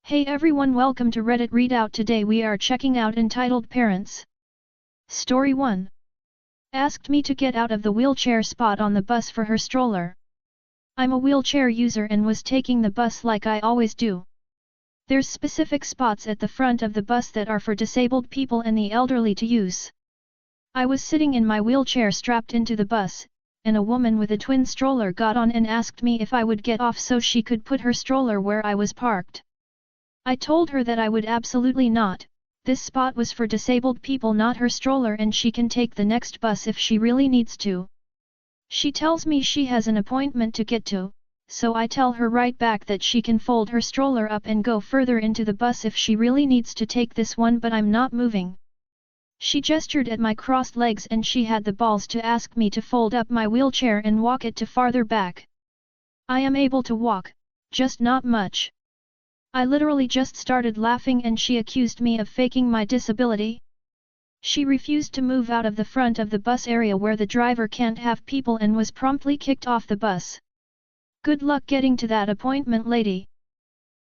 Hey everyone, welcome to Reddit Readout. Today we are checking out Entitled Parents. Story 1. Asked me to get out of the wheelchair spot on the bus for her stroller. I'm a wheelchair user and was taking the bus like I always do. There's specific spots at the front of the bus that are for disabled people and the elderly to use. I was sitting in my wheelchair strapped into the bus, and a woman with a twin stroller got on and asked me if I would get off so she could put her stroller where I was parked. I told her that I would absolutely not. This spot was for disabled people, not her stroller, and she can take the next bus if she really needs to. She tells me she has an appointment to get to, so I tell her right back that she can fold her stroller up and go further into the bus if she really needs to take this one, but I'm not moving. She gestured at my crossed legs and she had the balls to ask me to fold up my wheelchair and walk it to farther back. I am able to walk, just not much. I literally just started laughing and she accused me of faking my disability. She refused to move out of the front of the bus area where the driver can't have people and was promptly kicked off the bus. Good luck getting to that appointment, lady.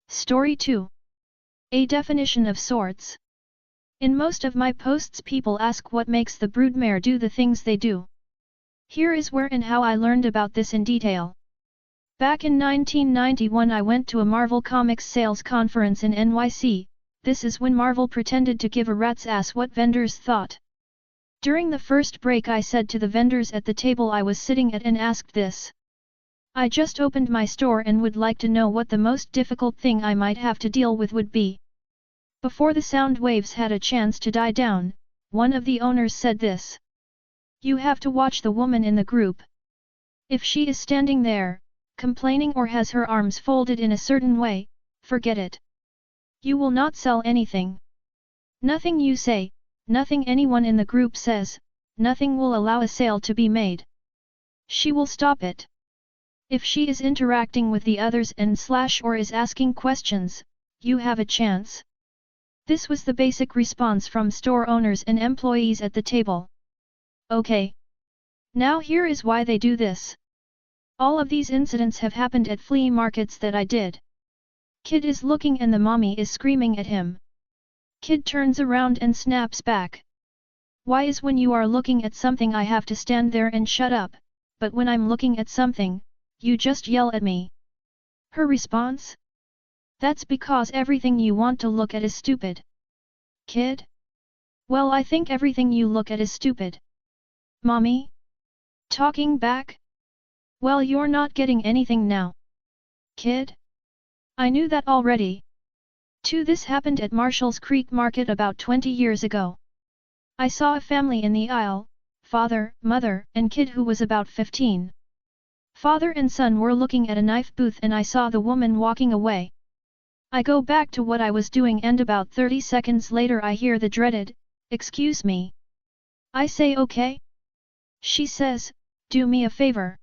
Story 2. A definition of sorts. In most of my posts people ask what makes the broodmare do the things they do. Here is where and how I learned about this in detail. Back in 1991 I went to a Marvel Comics sales conference in NYC. This is when Marvel pretended to give a rat's ass what vendors thought. During the first break I said to the vendors at the table I was sitting at and asked this. I just opened my store and would like to know what the most difficult thing I might have to deal with would be. Before the sound waves had a chance to die down, one of the owners said this. You have to watch the woman in the group. If she is standing there, complaining or has her arms folded in a certain way, forget it. You will not sell anything. Nothing you say, nothing anyone in the group says, nothing will allow a sale to be made. She will stop it. If she is interacting with the others or is asking questions, you have a chance. This was the basic response from store owners and employees at the table. Okay. Now here is why they do this. All of these incidents have happened at flea markets that I did. Kid is looking and the mommy is screaming at him. Kid turns around and snaps back. Why is when you are looking at something I have to stand there and shut up, but when I'm looking at something, you just yell at me? Her response? That's because everything you want to look at is stupid. Kid? Well, I think everything you look at is stupid. Mommy? Talking back? Well, you're not getting anything now. Kid? I knew that already. 2. This happened at Marshall's Creek Market about 20 years ago. I saw a family in the aisle, father, mother, and kid who was about 15. Father and son were looking at a knife booth and I saw the woman walking away. I go back to what I was doing and about 30 seconds later I hear the dreaded, "Excuse me." I say okay. She says, "Do me a favor."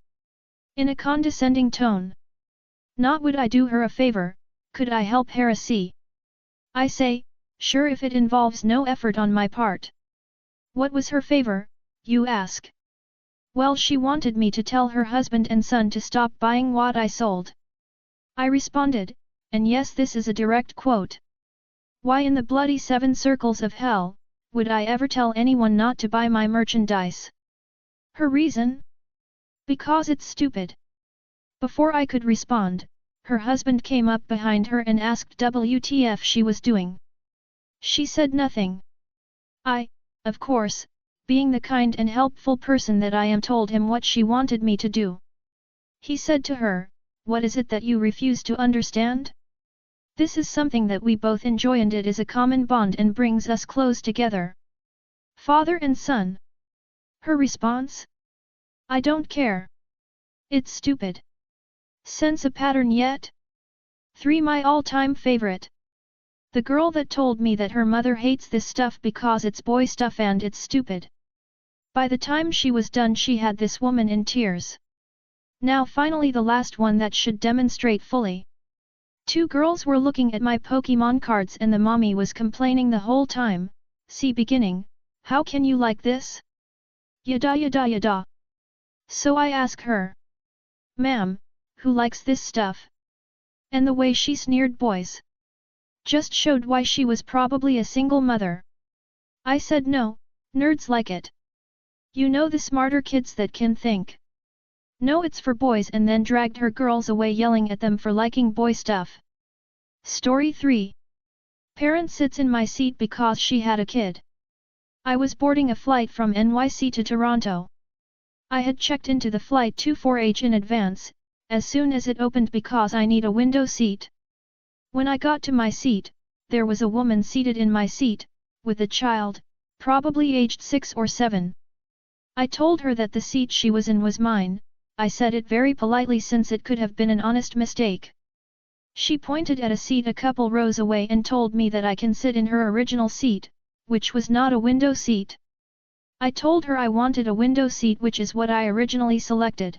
In a condescending tone. Not would I do her a favor, could I help her see? I say, sure if it involves no effort on my part. What was her favor, you ask? Well, she wanted me to tell her husband and son to stop buying what I sold. I responded, and yes, this is a direct quote. Why in the bloody 7 circles of hell, would I ever tell anyone not to buy my merchandise? Her reason? Because it's stupid. Before I could respond, her husband came up behind her and asked WTF she was doing. She said nothing. I, of course, being the kind and helpful person that I am, told him what she wanted me to do. He said to her, "What is it that you refuse to understand? This is something that we both enjoy and it is a common bond and brings us close together. Father and son." Her response? I don't care. It's stupid. Sense a pattern yet? 3. My all-time favorite. The girl that told me that her mother hates this stuff because it's boy stuff and it's stupid. By the time she was done she had this woman in tears. Now finally the last one that should demonstrate fully. 2 girls were looking at my Pokemon cards and the mommy was complaining the whole time. See beginning, how can you like this? Yada yada yada. So I ask her. Ma'am, who likes this stuff? And the way she sneered boys. Just showed why she was probably a single mother. I said no, nerds like it. You know the smarter kids that can think. No, it's for boys, and then dragged her girls away yelling at them for liking boy stuff. Story 3. Parent sits in my seat because she had a kid. I was boarding a flight from NYC to Toronto. I had checked into the flight 24h in advance, as soon as it opened because I need a window seat. When I got to my seat, there was a woman seated in my seat, with a child, probably aged 6 or 7. I told her that the seat she was in was mine. I said it very politely since it could have been an honest mistake. She pointed at a seat a couple rows away and told me that I can sit in her original seat, which was not a window seat. I told her I wanted a window seat, which is what I originally selected.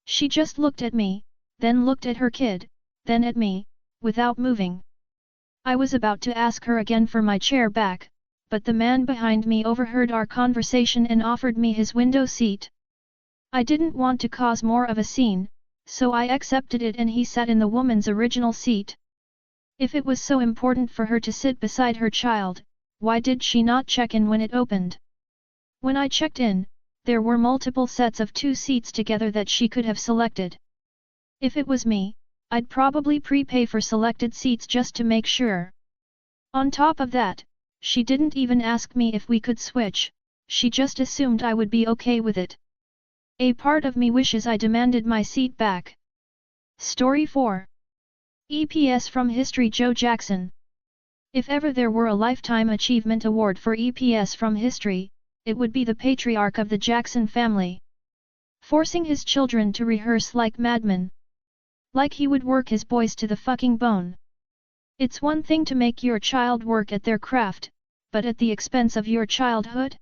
She just looked at me, then looked at her kid, then at me, without moving. I was about to ask her again for my chair back, but the man behind me overheard our conversation and offered me his window seat. I didn't want to cause more of a scene, so I accepted it and he sat in the woman's original seat. If it was so important for her to sit beside her child, why did she not check in when it opened? When I checked in, there were multiple sets of 2 seats together that she could have selected. If it was me, I'd probably prepay for selected seats just to make sure. On top of that, she didn't even ask me if we could switch, she just assumed I would be okay with it. A part of me wishes I demanded my seat back. Story 4. EPS from History. Joe Jackson. If ever there were a Lifetime Achievement Award for EPS from history, it would be the patriarch of the Jackson family. Forcing his children to rehearse like madmen. Like he would work his boys to the fucking bone. It's one thing to make your child work at their craft, but at the expense of your childhood?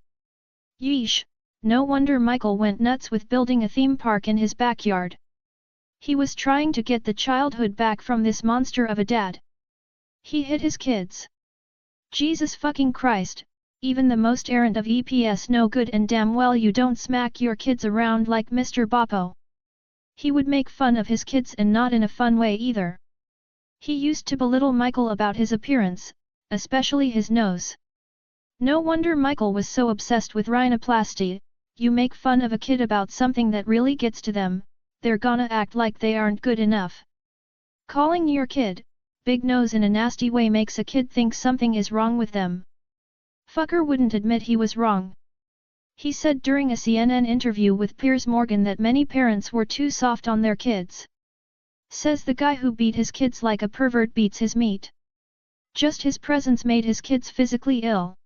Yeesh. No wonder Michael went nuts with building a theme park in his backyard. He was trying to get the childhood back from this monster of a dad. He hit his kids. Jesus fucking Christ, even the most errant of EPS know good and damn well you don't smack your kids around like Mr. Boppo. He would make fun of his kids and not in a fun way either. He used to belittle Michael about his appearance, especially his nose. No wonder Michael was so obsessed with rhinoplasty. You make fun of a kid about something that really gets to them, they're gonna act like they aren't good enough. Calling your kid big nose in a nasty way makes a kid think something is wrong with them. Fucker wouldn't admit he was wrong. He said during a CNN interview with Piers Morgan that many parents were too soft on their kids. Says the guy who beat his kids like a pervert beats his meat. Just his presence made his kids physically ill.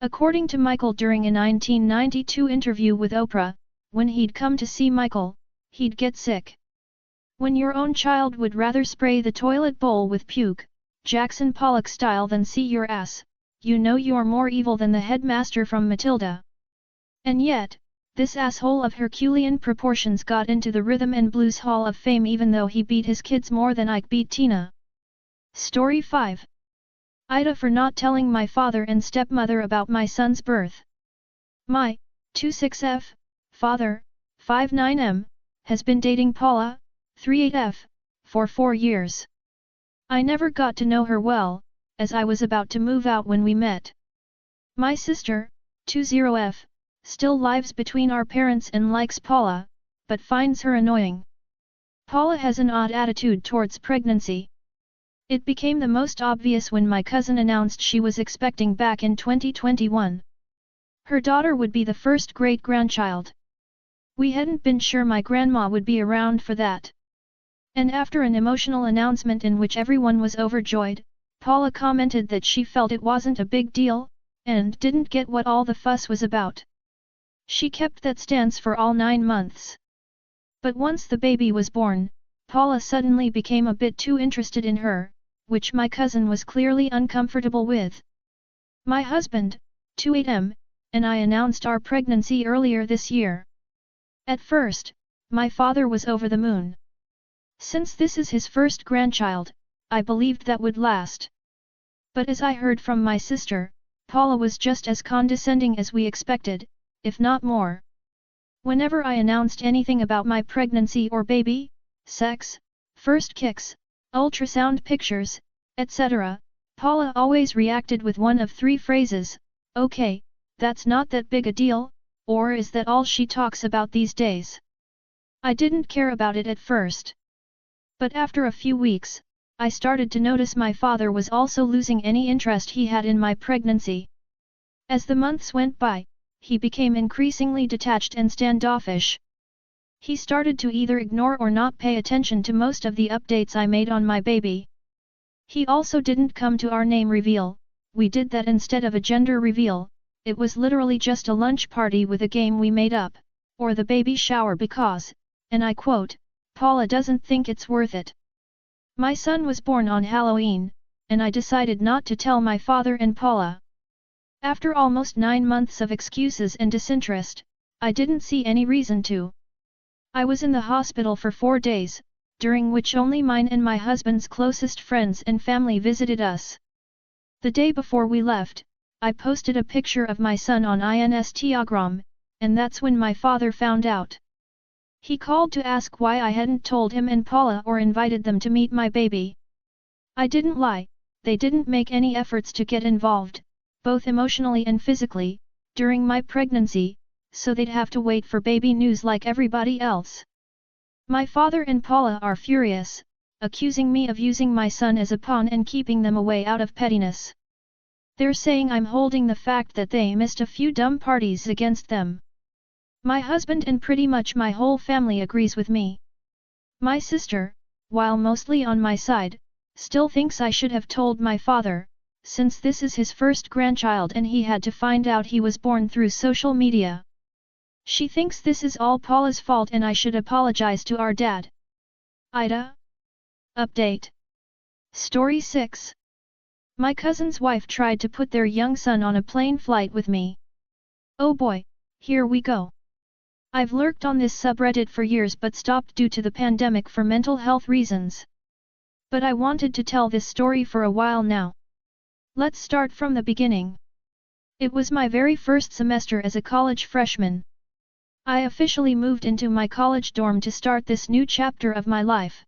According to Michael during a 1992 interview with Oprah, when he'd come to see Michael, he'd get sick. When your own child would rather spray the toilet bowl with puke, Jackson Pollock style than see your ass, you know you're more evil than the headmaster from Matilda. And yet, this asshole of Herculean proportions got into the Rhythm and Blues Hall of Fame even though he beat his kids more than Ike beat Tina. Story 5. Ida for not telling my father and stepmother about my son's birth. My 26F father, 59M, has been dating Paula, 38F, for 4 years. I never got to know her well, as I was about to move out when we met. My sister, 20F, still lives between our parents and likes Paula, but finds her annoying. Paula has an odd attitude towards pregnancy. It became the most obvious when my cousin announced she was expecting back in 2021. Her daughter would be the first great-grandchild. We hadn't been sure my grandma would be around for that. And after an emotional announcement in which everyone was overjoyed, Paula commented that she felt it wasn't a big deal, and didn't get what all the fuss was about. She kept that stance for all 9 months. But once the baby was born, Paula suddenly became a bit too interested in her, which my cousin was clearly uncomfortable with. My husband, 28M, and I announced our pregnancy earlier this year. At first, my father was over the moon. Since this is his first grandchild, I believed that would last. But as I heard from my sister, Paula was just as condescending as we expected, if not more. Whenever I announced anything about my pregnancy or baby, sex, first kicks, ultrasound pictures, etc., Paula always reacted with one of three phrases: "Okay, that's not that big a deal," or "Is that all she talks about these days?" I didn't care about it at first. But after a few weeks, I started to notice my father was also losing any interest he had in my pregnancy. As the months went by, he became increasingly detached and standoffish. He started to either ignore or not pay attention to most of the updates I made on my baby. He also didn't come to our name reveal, we did that instead of a gender reveal. It was literally just a lunch party with a game we made up, or the baby shower because, and I quote, "Paula doesn't think it's worth it." My son was born on Halloween, and I decided not to tell my father and Paula. After almost 9 months of excuses and disinterest, I didn't see any reason to. I was in the hospital for 4 days, during which only mine and my husband's closest friends and family visited us. The day before we left, I posted a picture of my son on Instagram, and that's when my father found out. He called to ask why I hadn't told him and Paula or invited them to meet my baby. I didn't lie, they didn't make any efforts to get involved, both emotionally and physically, during my pregnancy, so they'd have to wait for baby news like everybody else. My father and Paula are furious, accusing me of using my son as a pawn and keeping them away out of pettiness. They're saying I'm holding the fact that they missed a few dumb parties against them. My husband and pretty much my whole family agrees with me. My sister, while mostly on my side, still thinks I should have told my father, since this is his first grandchild and he had to find out he was born through social media. She thinks this is all Paula's fault and I should apologize to our dad. Ida. Update. Story 6. My cousin's wife tried to put their young son on a plane flight with me. Oh boy, here we go. I've lurked on this subreddit for years but stopped due to the pandemic for mental health reasons. But I wanted to tell this story for a while now. Let's start from the beginning. It was my very first semester as a college freshman. I officially moved into my college dorm to start this new chapter of my life.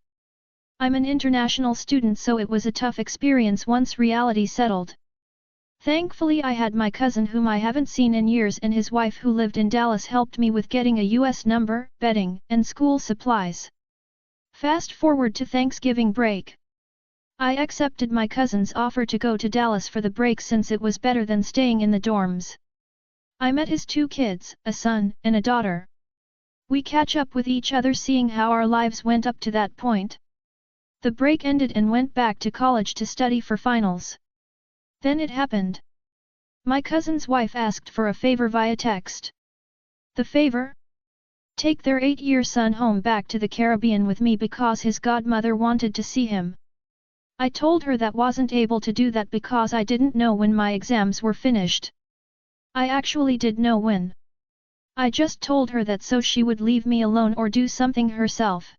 I'm an international student, so it was a tough experience once reality settled. Thankfully I had my cousin whom I haven't seen in years and his wife who lived in Dallas helped me with getting a US number, bedding, and school supplies. Fast forward to Thanksgiving break. I accepted my cousin's offer to go to Dallas for the break since it was better than staying in the dorms. I met his 2 kids, a son and a daughter. We catch up with each other seeing how our lives went up to that point. The break ended and went back to college to study for finals. Then it happened. My cousin's wife asked for a favor via text. The favor? Take their 8-year son home back to the Caribbean with me because his godmother wanted to see him. I told her that wasn't able to do that because I didn't know when my exams were finished. I actually did know when. I just told her that so she would leave me alone or do something herself.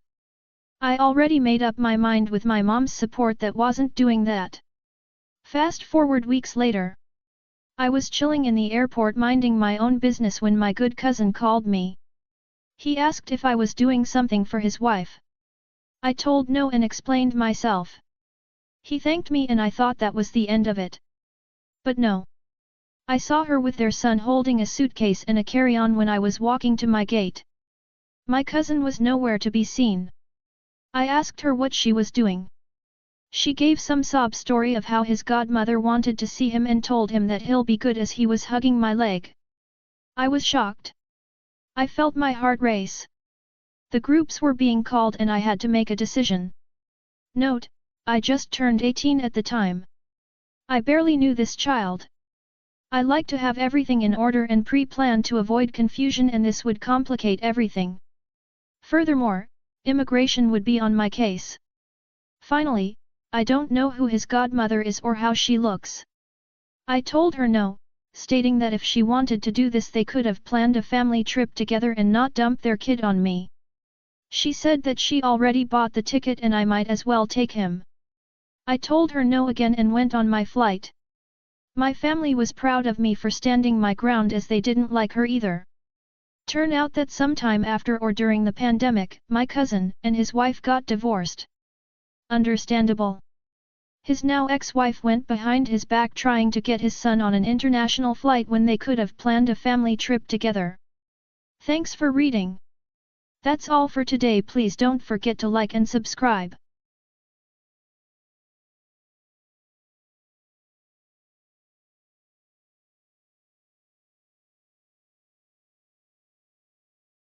I already made up my mind with my mom's support that wasn't doing that. Fast forward weeks later. I was chilling in the airport minding my own business when my good cousin called me. He asked if I was doing something for his wife. I told no and explained myself. He thanked me and I thought that was the end of it. But no. I saw her with their son holding a suitcase and a carry-on when I was walking to my gate. My cousin was nowhere to be seen. I asked her what she was doing. She gave some sob story of how his godmother wanted to see him and told him that he'll be good as he was hugging my leg. I was shocked. I felt my heart race. The groups were being called and I had to make a decision. Note, I just turned 18 at the time. I barely knew this child. I like to have everything in order and pre-plan to avoid confusion and this would complicate everything. Furthermore, immigration would be on my case. Finally, I don't know who his godmother is or how she looks. I told her no, stating that if she wanted to do this they could have planned a family trip together and not dump their kid on me. She said that she already bought the ticket and I might as well take him. I told her no again and went on my flight. My family was proud of me for standing my ground as they didn't like her either. Turn out that sometime after or during the pandemic, my cousin and his wife got divorced. Understandable. His now ex-wife went behind his back trying to get his son on an international flight when they could have planned a family trip together. Thanks for reading. That's all for today. Please don't forget to like and subscribe.